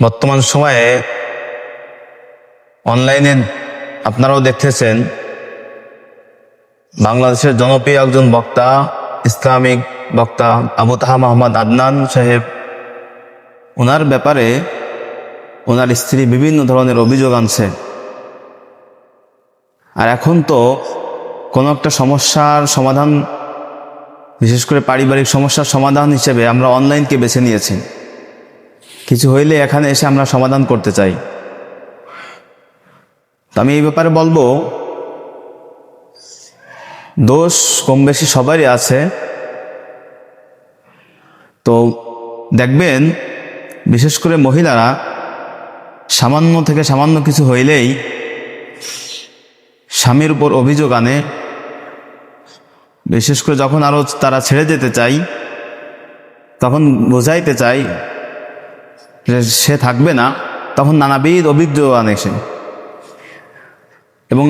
বর্তমান সময়ে অনলাইনে আপনারাও দেখতেছেন, বাংলাদেশের জনপ্রিয় একজন বক্তা, ইসলামিক বক্তা আবু তাহা মোহাম্মদ আদনান সাহেব, ওনার ব্যাপারে ওনার স্ত্রী বিভিন্ন ধরনের অভিযোগ আনছে। আর এখন তো কোনো একটা সমস্যার সমাধান, বিশেষ করে পারিবারিক সমস্যার সমাধান হিসেবে আমরা অনলাইনকে বেছে নিয়েছি। কিছু হইলে এখানে এসে আমরা সমাধান করতে চাই। তো আমি এই ব্যাপারে বলবো, দোষ কম বেশি সবারই আছে। তো দেখবেন, বিশেষ করে মহিলারা সামান্য থেকে সামান্য কিছু হইলেই স্বামীর উপর অভিযোগ আনে। বিশেষ করে যখন আরও তারা ছেড়ে যেতে চাই, তখন বোঝাইতে চাই যে সে থাকবে না, তখন নানাবিধ অভিযোগ আনে সে। এবং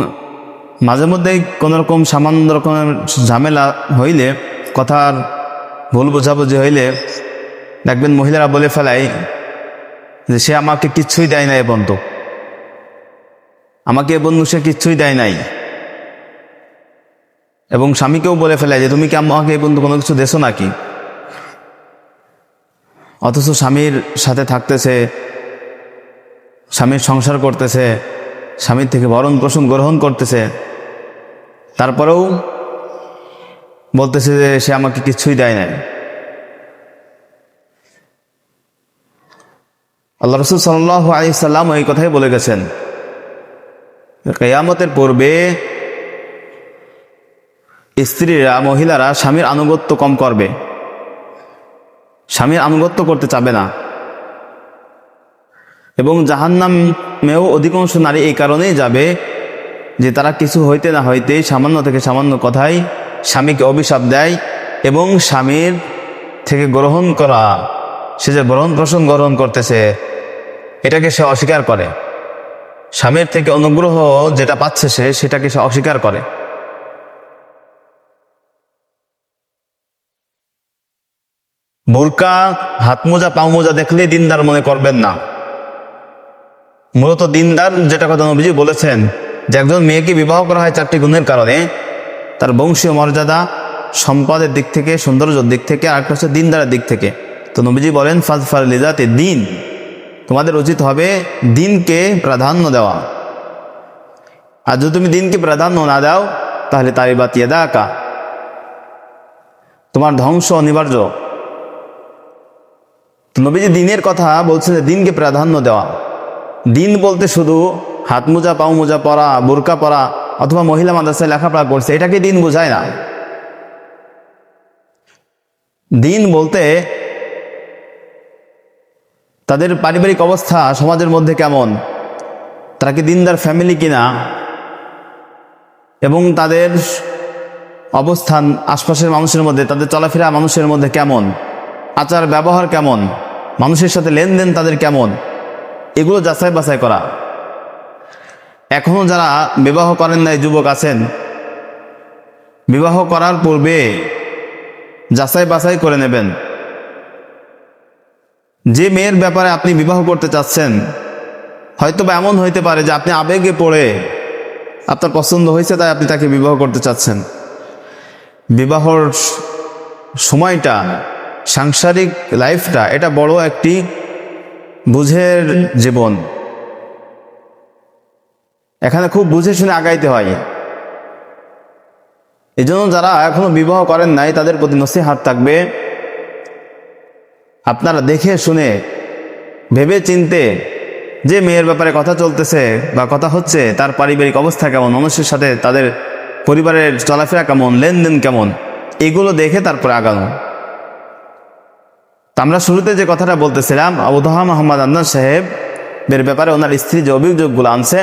মাঝে মধ্যেই কোনোরকম সামান্য রকমের ঝামেলা হইলে, কথার ভুল বোঝাবুঝি হইলে দেখবেন মহিলারা বলে ফেলায় যে সে আমাকে কিচ্ছুই দেয় না, এ বন্ধু আমাকে, এ বন্ধু সে কিচ্ছুই দেয় নাই। এবং স্বামীকেও বলে ফেলায় যে তুমি কি আমাকে এই বন্ধু কোনো কিছু দেছো নাকি। অথচ স্বামীর সাথে থাকতেছে, স্বামীর সংসার করতেছে, স্বামীর থেকে ভরণ পোষণ গ্রহণ করতেছে, তারপরেও বলতেছে যে সে আমাকে কিছুই দেয় নাই। আল্লাহ রাসূল সাল্লাল্লাহু আলাইহি সাল্লাম এই কথাই বলে গেছেন, কিয়ামতের পূর্বে স্ত্রীরা, মহিলারা স্বামীর আনুগত্য কম করবে, স্বামীর আনুগত্য করতে চাবে না। এবং জাহান্নামেও অধিকাংশ নারী এই কারণেই যাবে যে তারা কিছু হইতে না হইতেই সামান্য থেকে সামান্য কথাই স্বামীকে অভিশাপ দেয়, এবং স্বামীর থেকে গ্রহণ করা, সে যে ভরণ পোষণ গ্রহণ করতেছে এটাকে সে অস্বীকার করে। স্বামীর থেকে অনুগ্রহ যেটা পাচ্ছে সেটাকে সে অস্বীকার করে। বোরকা, হাত মোজা, পাও মোজা দেখলেই দিনদার মনে করবেন না। মূলত দিনদার যেটা কথা নবীজি বলেছেন, যে একজন মেয়েকে বিবাহ করা হয় 4টি গুণের কারণে, তার বংশীয় মর্যাদা, সম্পদের দিক থেকে, সৌন্দর্যের দিক থেকে, আর একটা হচ্ছে দিনদারের দিক থেকে। তো নবীজি বলেন ফাজফার লিজাতে দিন, তোমাদের উচিত হবে দিনকে প্রাধান্য দেওয়া। আর যদি তুমি দিনকে প্রাধান্য না দাও, তাহলে তারিবাত ইয়াদাকা, তোমার ধ্বংস অনিবার্য। তো নবীজি দিনের কথা বলছে, যে দিনকে প্রাধান্য দেওয়া। দিন বলতে শুধু হাত মোজা, পাও মোজা পরা, বোরকা পরা, অথবা মহিলা মাদ্রাসায় লেখাপড়া করছে, এটাকে দিন বোঝায় না। দিন বলতে তাদের পারিবারিক অবস্থা সমাজের মধ্যে কেমন, তারা কি দিনদার ফ্যামিলি কিনা, এবং তাদের অবস্থান আশপাশের মানুষের মধ্যে, তাদের চলাফেরা মানুষের মধ্যে কেমন, আচার ব্যবহার কেমন, মানুষের সাথে লেনদেন তাদের কেমন, এগুলো যাচাই বাছাই করা। এখনো যারা বিবাহ করেন নাই, যুবক আছেন, বিবাহ করার পূর্বে যাচাই বাছাই করে নেবেন। যে মেয়ের ব্যাপারে আপনি বিবাহ করতে চাচ্ছেন, হয়তো বা এমন হইতে পারে যে আপনি আবেগে পড়ে আপনার পছন্দ হয়েছে, তাই আপনি তাকে বিবাহ করতে চাচ্ছেন। বিবাহর সময়টা, সাংসারিক লাইফটা, এটা বড় একটি বুঝের জীবন। এখানে খুব বুঝে শুনে আগাইতে হয়। এই জন্য যারা এখনো বিবাহ করেন নাই, তাদের প্রতি নসিহত থাকবে, আপনারা দেখে শুনে ভেবে চিনতে, যে মেয়ের ব্যাপারে কথা চলতেছে বা কথা হচ্ছে, তার পারিবারিক অবস্থা কেমন, মানুষের সাথে তাদের পরিবারের চলাফেরা কেমন, লেনদেন কেমন, এগুলো দেখে তারপরে আগানো। তা আমরা শুরুতে যে কথাটা বলতেছিলাম, আবু তাহা মোহাম্মদ আদনান সাহেবের ব্যাপারে ওনার স্ত্রী যে অভিযোগগুলো আনছে,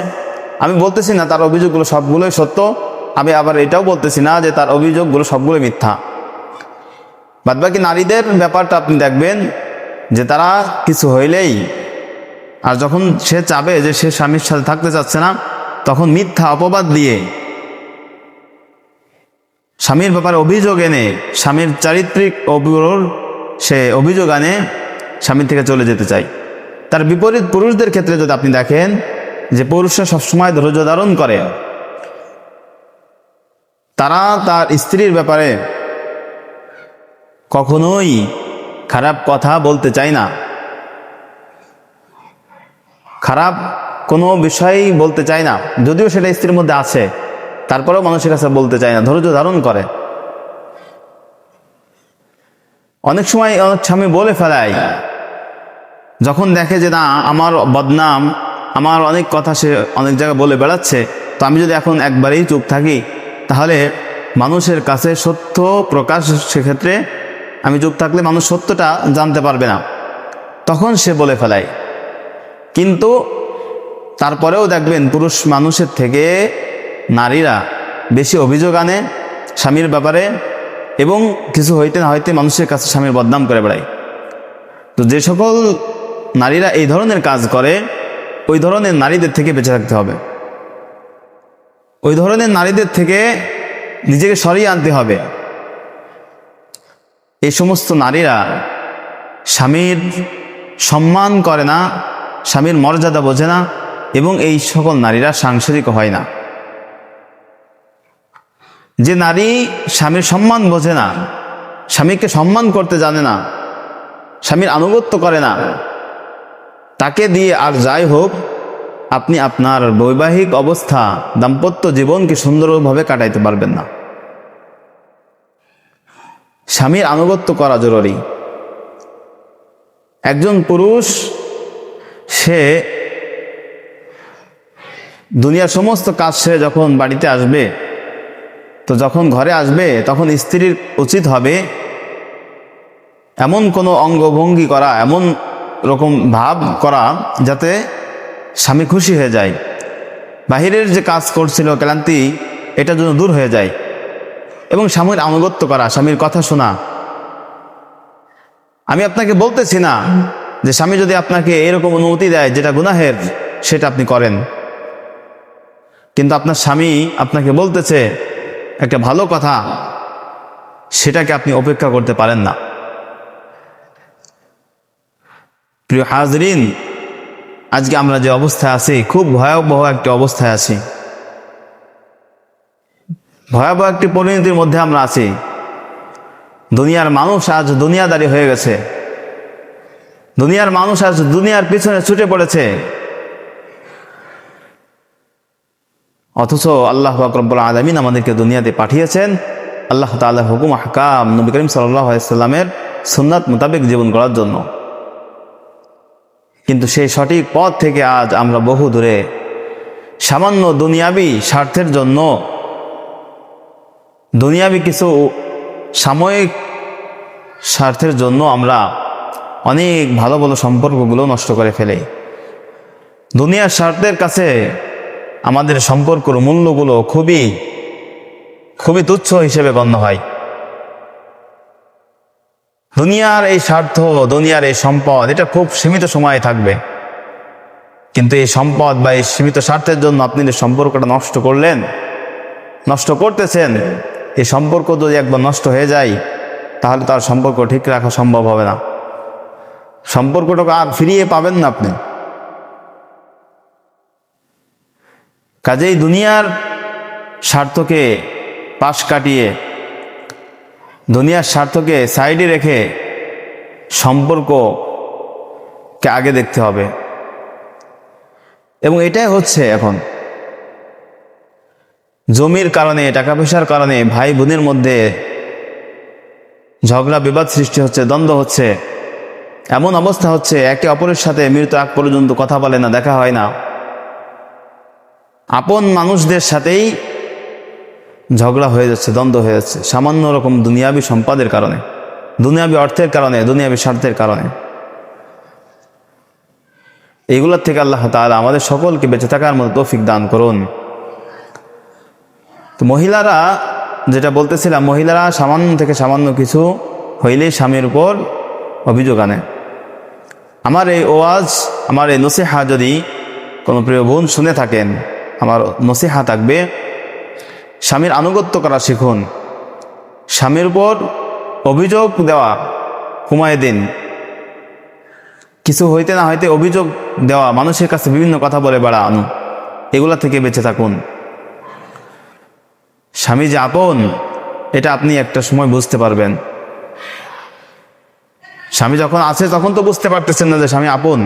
আমি বলতেছি না তার অভিযোগগুলো সবগুলোই সত্য, আমি আবার এটাও বলতেছি না যে তার অভিযোগগুলো সবগুলো মিথ্যা। বাদবাকি নারীদের ব্যাপারটা আপনি দেখবেন যে তারা কিছু হইলেই, আর যখন সে চাবে যে সে স্বামীর সাথে থাকতে চাচ্ছে না, তখন মিথ্যা অপবাদ দিয়ে, স্বামীর ব্যাপারে অভিযোগ এনে, স্বামীর চারিত্রিক সে অভিযোগ আনে, স্বামীর থেকে চলে যেতে চায়। তার বিপরীত পুরুষদের ক্ষেত্রে যদি আপনি দেখেন যে পুরুষরা সবসময় ধৈর্য ধারণ করে, তারা তার স্ত্রীর ব্যাপারে কখনোই খারাপ কথা বলতে চায় না, খারাপ কোনো বিষয় বলতে চায় না, যদিও সেটা স্ত্রীর মধ্যে আছে তারপরেও মানুষের কাছে বলতে চায় না, ধৈর্য ধারণ করে। অনেক সময় অনেক স্বামী বলে ফেলায় যখন দেখে যে না আমার বদনাম, আমার অনেক কথা সে অনেক জায়গায় বলে বেড়াচ্ছে, তো আমি যদি এখন একবারেই চুপ থাকি তাহলে মানুষের কাছে সত্য প্রকাশ, সেক্ষেত্রে আমি চুপ থাকলে মানুষ সত্যটা জানতে পারবে না, তখন সে বলে ফেলায়। কিন্তু তারপরেও দেখবেন পুরুষ মানুষের থেকে নারীরা বেশি অভিযোগ আনে স্বামীর ব্যাপারে, এবং কিছু হইতে না হইতে মানুষের কাছে স্বামীর বদনাম করে বেড়ায়। তো যে সকল নারীরা এই ধরনের কাজ করে, ওই ধরনের নারীদের থেকে বেঁচে থাকতে হবে, ওই ধরনের নারীদের থেকে নিজেকে সরিয়ে আনতে হবে। এই সমস্ত নারীরা স্বামীর সম্মান করে না, স্বামীর মর্যাদা বোঝে না, এবং এই সকল নারীরা সাংসারিক হয় না। যে নারী স্বামীর সম্মান বোঝে না, স্বামীকে সম্মান করতে জানে না, স্বামীর আনুগত্য করে না, তাকে দিয়ে আর যাই হোক আপনি আপনার বৈবাহিক অবস্থা, দাম্পত্য জীবনকে সুন্দরভাবে কাটাইতে পারবেন না। স্বামীর আনুগত্য করা জরুরি। একজন পুরুষ সে দুনিয়ার সমস্ত কাজ সেরে যখন বাড়িতে আসবে, তো যখন ঘরে আসবে তখন স্ত্রীর উচিত হবে এমন কোনো অঙ্গভঙ্গি করা, এমন রকম ভাব করা যাতে স্বামী খুশি হয়ে যায়, বাহিরের যে কাজ করছিল ক্লান্তি এটা যেন দূর হয়ে যায়, এবং স্বামীর আনুগত্য করা, স্বামীর কথা শোনা। আমি আপনাকে বলতেছি না যে স্বামী যদি আপনাকে এরকম অনুমতি দেয় যেটা গুনাহের, সেটা আপনি করেন, কিন্তু আপনার স্বামী আপনাকে বলতেছে একটা ভালো কথা, সেটাকে আপনি উপেক্ষা করতে পারেন না। প্রিয় হাজরিন, আজকে আমরা যে অবস্থায় আছি, খুব ভয়াবহ একটি অবস্থায় আছি, ভয়াবহ একটি পরিণতির মধ্যে আমরা আছি। দুনিয়ার মানুষ আজ দুনিয়াদারি হয়ে গেছে, দুনিয়ার মানুষ আজ দুনিয়ার পিছনে ছুটে পড়েছে, অথচ আল্লাহ পাক রব্বুল আলামিন আমাদেরকে দুনিয়াতে পাঠিয়েছেন আল্লাহ তাআলার হুকুম আহকাম, নবী করিম সাল্লাল্লাহু আলাইহি ওয়াসাল্লামের সুন্নাত মোতাবেক জীবন গড়ার জন্য। কিন্তু সেই সঠিক পথ থেকে আজ আমরা বহু দূরে। সামান্য দুনিয়াবি স্বার্থের জন্য, দুনিয়াবি কিছু সাময়িক স্বার্থের জন্য আমরা অনেক ভালো ভালো সম্পর্কগুলো নষ্ট করে ফেলি। দুনিয়ার স্বার্থের কাছে আমাদের সম্পর্কের মূল্যগুলো খুবই খুবই তুচ্ছ হিসেবে গণ্য হয়। দুনিয়ার এই স্বার্থ, দুনিয়ার এই সম্পদ, এটা খুব সীমিত সময়ে থাকবে, কিন্তু এই সম্পদ বা এই সীমিত স্বার্থের জন্য আপনি যে সম্পর্কটা নষ্ট করলেন, নষ্ট করতেছেন, এই সম্পর্ক যদি একবার নষ্ট হয়ে যায় তাহলে তার সম্পর্ক ঠিক রাখা সম্ভব হবে না, সম্পর্কটাকে আর ফিরিয়ে পাবেন না আপনি। কাজেই দুনিয়ার স্বার্থকে পাশ কাটিয়ে, দুনিয়ার স্বার্থকে সাইডে রেখে সম্পর্ককে আগে দেখতে হবে। এবং এটাই হচ্ছে এখন জমির কারণে, টাকা পয়সার কারণে ভাই বোনের মধ্যে ঝগড়া বিবাদ সৃষ্টি হচ্ছে, দ্বন্দ্ব হচ্ছে, এমন অবস্থা হচ্ছে একে অপরের সাথে মৃত্যু আগ পর্যন্ত কথা বলে না, দেখা হয় না। আপন মানুষদের সাথেই ঝগড়া হয়ে যাচ্ছে, দ্বন্দ্ব হয়ে যাচ্ছে, সামান্য রকম দুনিয়াবি সম্পদের কারণে, দুনিয়াবি অর্থের কারণে, দুনিয়াবি স্বার্থের কারণে। এইগুলোর থেকে আল্লাহ তাআলা আমাদের সকলকে বেঁচে থাকার মতো তৌফিক দান করুন। তো মহিলারা, যেটা বলতেছিলাম, মহিলারা সামান্য থেকে সামান্য কিছু হইলেই স্বামীর উপর অভিযোগ আনে। আমার এই ওয়াজ, আমার এই নসিহা যদি কোনো প্রিয় বোন শুনে থাকেন, আমার নসিহা থাকবে স্বামীর আনুগত্য করা শিখুন, স্বামীর উপর অভিযোগ দেওয়া কমায় দিন। কিছু হইতে না হইতে অভিযোগ দেওয়া, মানুষের কাছে বিভিন্ন কথা বলে বেড়ানো, এগুলা থেকে বেঁচে থাকুন। স্বামী যে আপন এটা আপনি একটা সময় বুঝতে পারবেন। স্বামী যখন আছে তখন তো বুঝতে পারতেছেন না যে স্বামী আপন,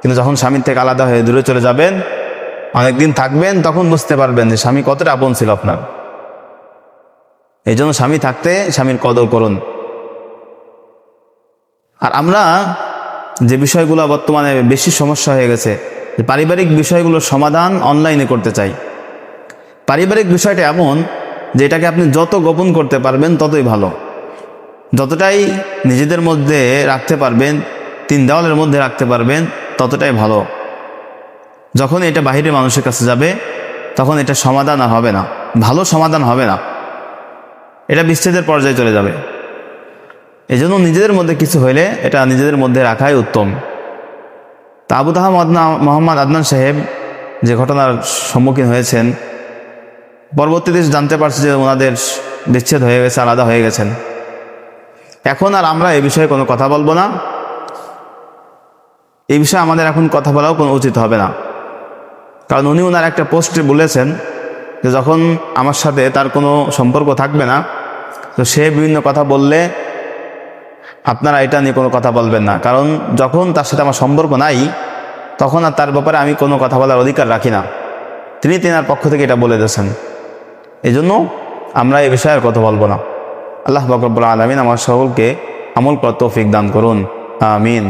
কিন্তু যখন স্বামীর থেকে আলাদা হয়ে দূরে চলে যাবেন, অনেকদিন থাকবেন, তখন বুঝতে পারবেন যে স্বামী কতটা আপন ছিল আপনার। এই জন্য স্বামী থাকতে স্বামীর কদর করুন। আর আমরা যে বিষয়গুলো বর্তমানে বেশি সমস্যা হয়ে গেছে, পারিবারিক বিষয়গুলোর সমাধান অনলাইনে করতে চাই। পারিবারিক বিষয়টা এমন যে এটাকে আপনি যত গোপন করতে পারবেন ততই ভালো। যতটাই নিজেদের মধ্যে রাখতে পারবেন, তিন দেওয়ালের মধ্যে রাখতে পারবেন, ততটাই ভালো। যখন এটা বাহিরে মানুষের কাছে যাবে তখন এটা সমাধান আর হবে না, ভালো সমাধান হবে না, এটা বিচ্ছেদের পর্যায়ে চলে যাবে। এই জন্য নিজেদের মধ্যে কিছু হইলে এটা নিজেদের মধ্যে রাখাই উত্তম। তা আবু তাহা মোহাম্মদ আদনান সাহেব যে ঘটনার সম্মুখীন হয়েছেন, পরবর্তীতে জানতে পারছে যে ওনাদের বিচ্ছেদ হয়ে গেছে, আলাদা হয়ে গেছেন। এখন আর আমরা এই বিষয়ে কোনো কথা বলবো না, এই বিষয়ে আমাদের এখন কথা বলাও কোনো উচিত হবে না। কারণ উনি ওনার একটা পোস্টে বলেছেন যে যখন আমার সাথে তার কোনো সম্পর্ক থাকবে না, তো সে বিভিন্ন কথা বললে আপনারা এটা নিয়ে কোনো কথা বলবেন না। কারণ যখন তার সাথে আমার সম্পর্ক নাই, তখন আর তার ব্যাপারে আমি কোনো কথা বলার অধিকার রাখি না। তিনি তেনার পক্ষ থেকে এটা বলে দিয়েছেন। এই জন্য আমরা এই বিষয়ে আর কথা বলবো না। আল্লাহ পাক রব্বুল আলামিন আমার সকলকে আমল করার তৌফিক দান করুন। আমিন।